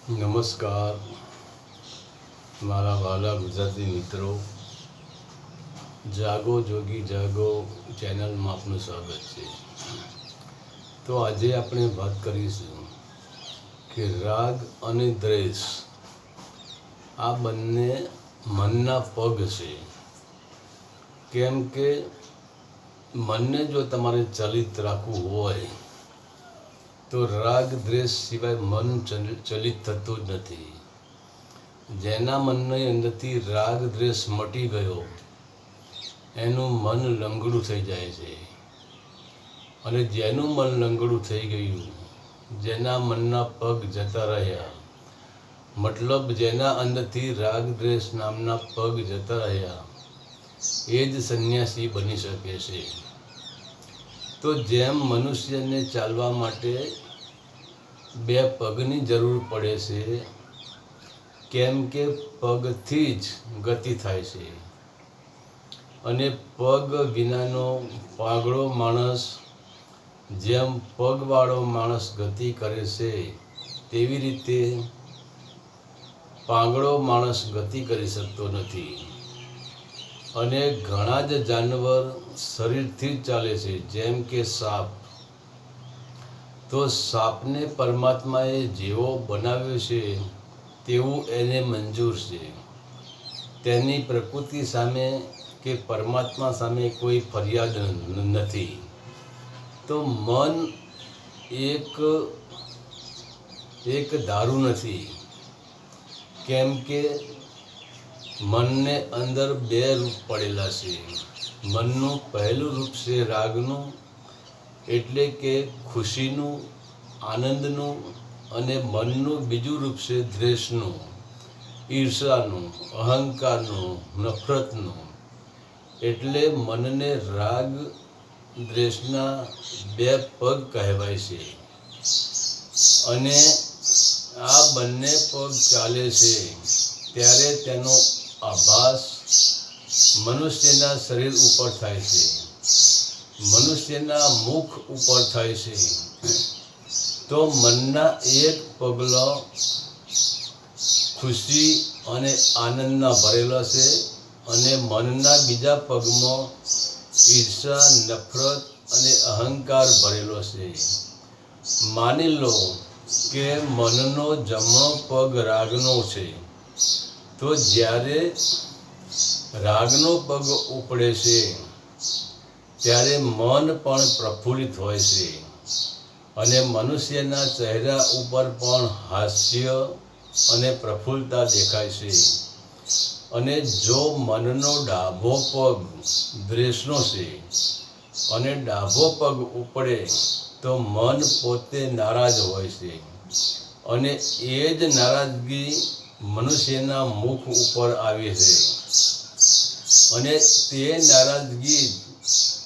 નમસ્કાર મારા વહાલા ગુજરાતી મિત્રો, જાગો જોગી જાગો ચેનલમાં આપનું સ્વાગત છે. તો આજે આપણે વાત કરીશું કે રાગ અને દ્વેષ આ બંને મનના પગ છે. કેમ કે મનને જો તમારે ચલિત રાખવું હોય તો રાગ દ્વેષ સિવાય મન ચલિત થતું જ નથી. જેના મનની અંદરથી રાગ દ્વેષ મટી ગયો એનું મન લંગડું થઈ જાય છે. અને જેનું મન લંગડું થઈ ગયું, જેના મનના પગ જતા રહ્યા, મતલબ જેના અંદરથી રાગ દ્વેષ નામના પગ જતા રહ્યા, એ જ સંન્યાસી બની શકે છે. તો જેમ મનુષ્યને ચાલવા માટે બે પગની જરૂર પડે છે, કેમ કે પગથી જ ગતિ થાય છે. અને પગ વિનાનો પાગળો માણસ જેમ પગવાળો માણસ ગતિ કરે છે, તેવી રીતે પાંગળો માણસ ગતિ કરી શકતો નથી. અને ઘણા જ જાનવર શરીરથી જ ચાલે છે, જેમ કે સાપ. તો સાપને પરમાત્માએ જેવો બનાવ્યો છે તેવું એને મંજૂર છે. તેની પ્રકૃતિ સામે કે પરમાત્મા સામે કોઈ ફરિયાદ નથી. તો મન એક દારૂ નથી. કેમ કે મનને અંદર બે રૂપ પડેલા છે. મનનું પહેલું રૂપ છે રાગનું, એટલે કે ખુશીનું, આનંદનું. અને મનનું બીજું રૂપ છે દ્વેષનું, ઈર્ષાનું, અહંકારનું, નફરતનું. એટલે મનને રાગ દ્વેષના બે પગ કહેવાય છે. અને આ બંને પગ ચાલે છે ત્યારે તેનો આભાસ મનુષ્યના શરીર ઉપર થાય છે, મનુષ્યના મુખ ઉપર થાય છે. તો મનના એક પગલો ખુશી અને આનંદના ભરેલા છે, અને મનના બીજા પગમાં ઈર્ષા, નફરત અને અહંકાર ભરેલો છે. માની લો કે મનનો જમણો પગ રાગનો છે, તો જ્યારે રાગનો પગ ઉપડે છે ત્યારે મન પણ પ્રફુલ્લિત હોય છે. અને મનુષ્યના ચહેરા ઉપર પણ હાસ્ય અને પ્રફુલ્લતા દેખાય છે. અને જો મનનો ડાબો પગ દ્વેષનો છે અને ડાબો પગ ઉપડે તો મન પોતે નારાજ હોય છે. અને એ જ નારાજગી મનુષ્યના મુખ ઉપર આવે છે. અને તે નારાજગી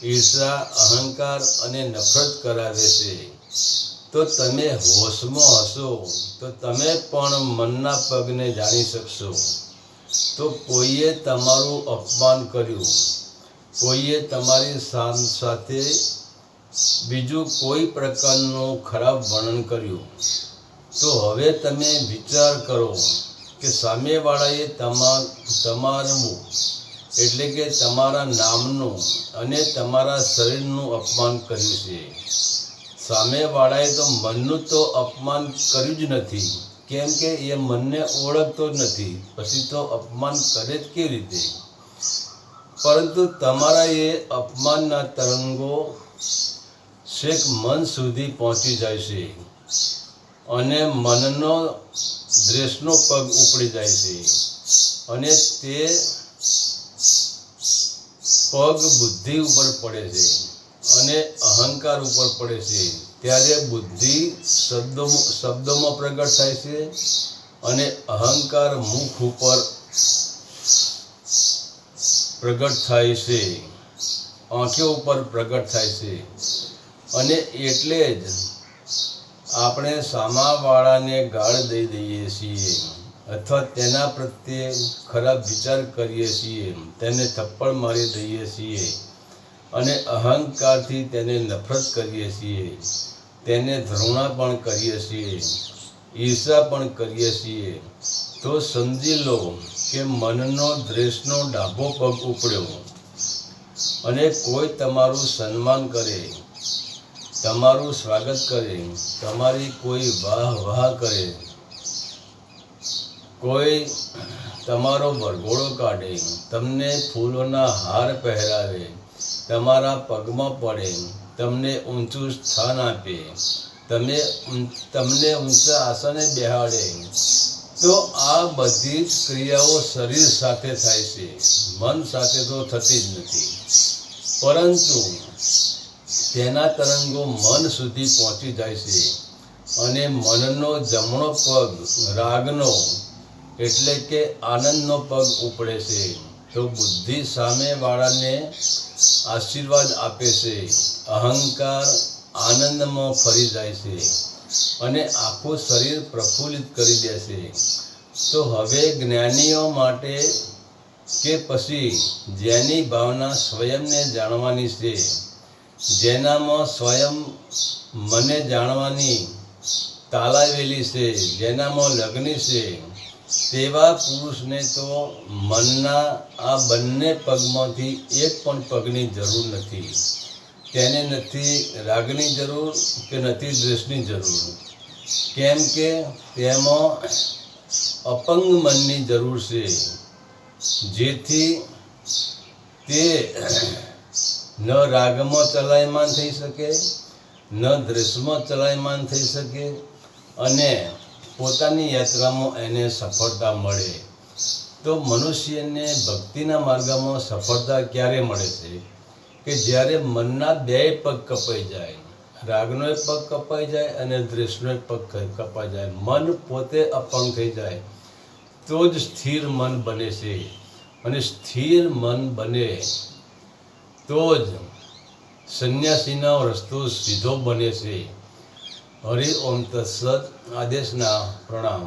ઈર્ષા, અહંકાર અને નફરત કરાવે છે. તો તમે હોશમાં હશો તો તમે પણ મનના પગને જાણી શકશો. તો કોઈએ તમારું અપમાન કર્યું, કોઈએ તમારી સાથે બીજું કોઈ પ્રકારનું ખરાબ વર્ણન કર્યું, તો હવે તમે વિચાર કરો કે સામેવાળાએ તમારું એટલે કે તમારા નામનું અને તમારા શરીરનું અપમાન કર્યું છે. સામેવાળાએ તો મનનું તો અપમાન કર્યું જ નથી, કેમ કે એ મનને ઓળખતો જ નથી. પછી તો અપમાન કરે જ કેવી રીતે? પરંતુ તમારા એ અપમાનના તરંગો છેક મન સુધી પહોંચી જાય છે, અને મનનો દ્વેષનો પગ ઉપડી જાય છે. અને તે પગ બુદ્ધિ ઉપર પડે છે અને અહંકાર ઉપર પડે છે. ત્યારે બુદ્ધિ શબ્દોમાં પ્રગટ થાય છે, અને અહંકાર મુખ ઉપર પ્રગટ થાય છે, આંખો ઉપર પ્રગટ થાય છે. અને એટલે જ આપણે સામાવાળાને ગાળ દઈ દઈએ છીએ, અથવા તેના પ્રત્યે ખરાબ વિચાર કરીએ છીએ, તેને થપ્પડ મારી દઈએ છીએ, અને અહંકારથી તેને નફરત કરીએ છીએ, તેને ધૃણા પણ કરીએ છીએ. ઈર્ષા પણ કરીએ છીએ, તો સમજી લો કે મનનો દ્વેષનો ડાબો પગ ઉપડ્યો. અને કોઈ તમારું સન્માન કરે, તમારું સ્વાગત કરે, તમારી કોઈ વાહ કરે, કોઈ તમારો વરઘોડો કાઢે, તમને ફૂલોના હાર પહેરાવે, તમારા પગમાં પડે, તમને ઊંચું સ્થાન આપે, તમને ઊંચા આસને બેહાડે, તો આ બધી જ ક્રિયાઓ શરીર સાથે થાય છે, મન સાથે તો થતી જ નથી. પરંતુ તેના તરંગો મન સુધી પહોંચી જાય છે અને મનનો જમણો પગ રાગનો એટલે કે આનંદનો પગ ઉપડે છે, તો બુદ્ધિ સામેવાળાને આશીર્વાદ આપે છે. અહંકાર આનંદમાં ફરી જાય છે અને આખું શરીર પ્રફુલ્લિત કરી દે છે. તો હવે જ્ઞાનીઓ માટે કે પછી જેની ભાવના સ્વયંને જાણવાની છે, જેનામાં સ્વયં મને જાણવાની તાલાવેલી છે, જેનામાં લગ્ન છે, તેવા પુરુષને તો મનના આ બંને પગમાંથી એક પણ પગની જરૂર નથી. તેને નથી રાગની જરૂર કે નથી દ્વેષની જરૂર, કેમ કે તેમાં અપંગ મનની જરૂર છે, જેથી તે ન રાગમાં ચલાયમાન થઈ શકે, ન દ્વેષમાં ચલાયમાન થઈ શકે અને પોતાની યાત્રામાં એને સફળતા મળે. તો મનુષ્યને ભક્તિના માર્ગમાં સફળતા ક્યારે મળે છે? કે જ્યારે મનના બે પગ કપાઈ જાય, રાગનો પગ કપાઈ જાય અને દ્વેષનો પગ કપાઈ જાય, મન પોતે અપંગ થઈ જાય, તો જ સ્થિર મન બને છે. અને સ્થિર મન બને તો જ સંન્યાસીનો રસ્તો સીધો બને છે. હરિ ઓમ તત્સત. આદેશના પ્રણામ.